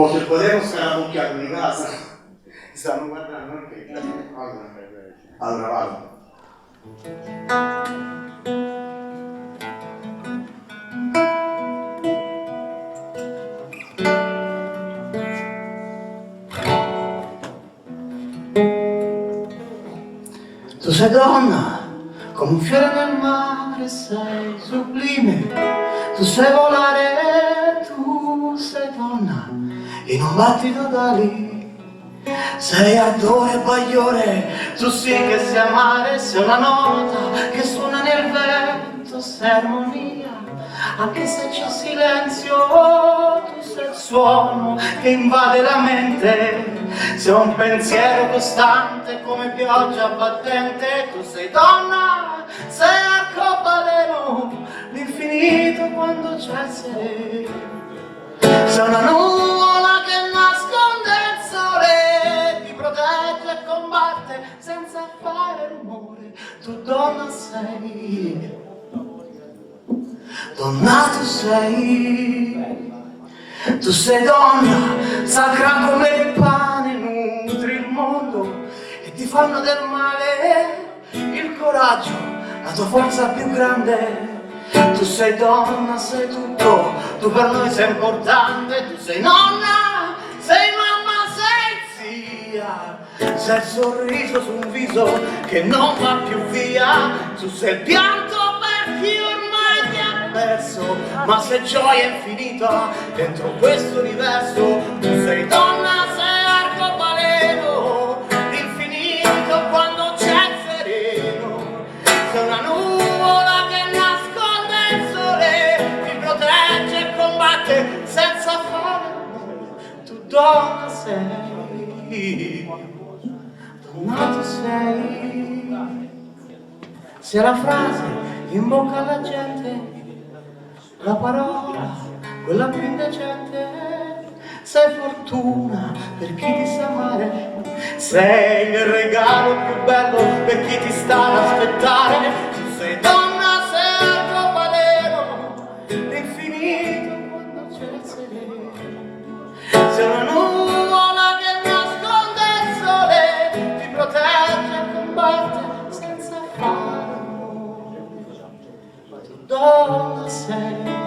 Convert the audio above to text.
se podemos caramucchiare di casa, stanno guardando anche. Allora vado. Tu sei donna, come un fiore nel mare, sei sublime. Tu sai volare, tu sei donna, in un battito d'ali. Sei ardore e bagliore, tu sì che sei amare, sei una nota che suona nel vento, sei armonia, anche se c'è silenzio, tu sei il suono che invade la mente, sei un pensiero costante come pioggia battente, tu sei donna, sei arcobaleno, l'infinito quando c'è il sereno, sei una nuvola che nasconde il sole, ti protegge e combatte senza fare rumore, tu donna sei, donna tu sei donna, sacra come il pane, nutri il mondo e ti fanno del male il coraggio, la tua forza più grande. Tu sei donna, sei tutto, tu per noi sei importante, tu sei nonna, sei mamma, sei zia, sei il sorriso su un viso che non va più via, tu sei il pianto per chi ormai ti ha perso, ma sei gioia infinita dentro questo universo, tu sei donna, sei arcobaleno, l'infinito quando c'è il sereno, sei una nuvola che nasconde il sole, ti protegge e combatte senza fare rumore, tu donna sei, donna tu sei la frase in bocca alla gente, la parola, quella più indecente, sei fortuna per chi ti sa amare, sei il regalo più bello per chi ti sta ad aspettare, tu sei donna, sei arcobaleno, l'infinito quando c'è il sereno, sei una nuvola che nasconde il sole, ti protegge e combatte senza fare rumore, tu donna sei.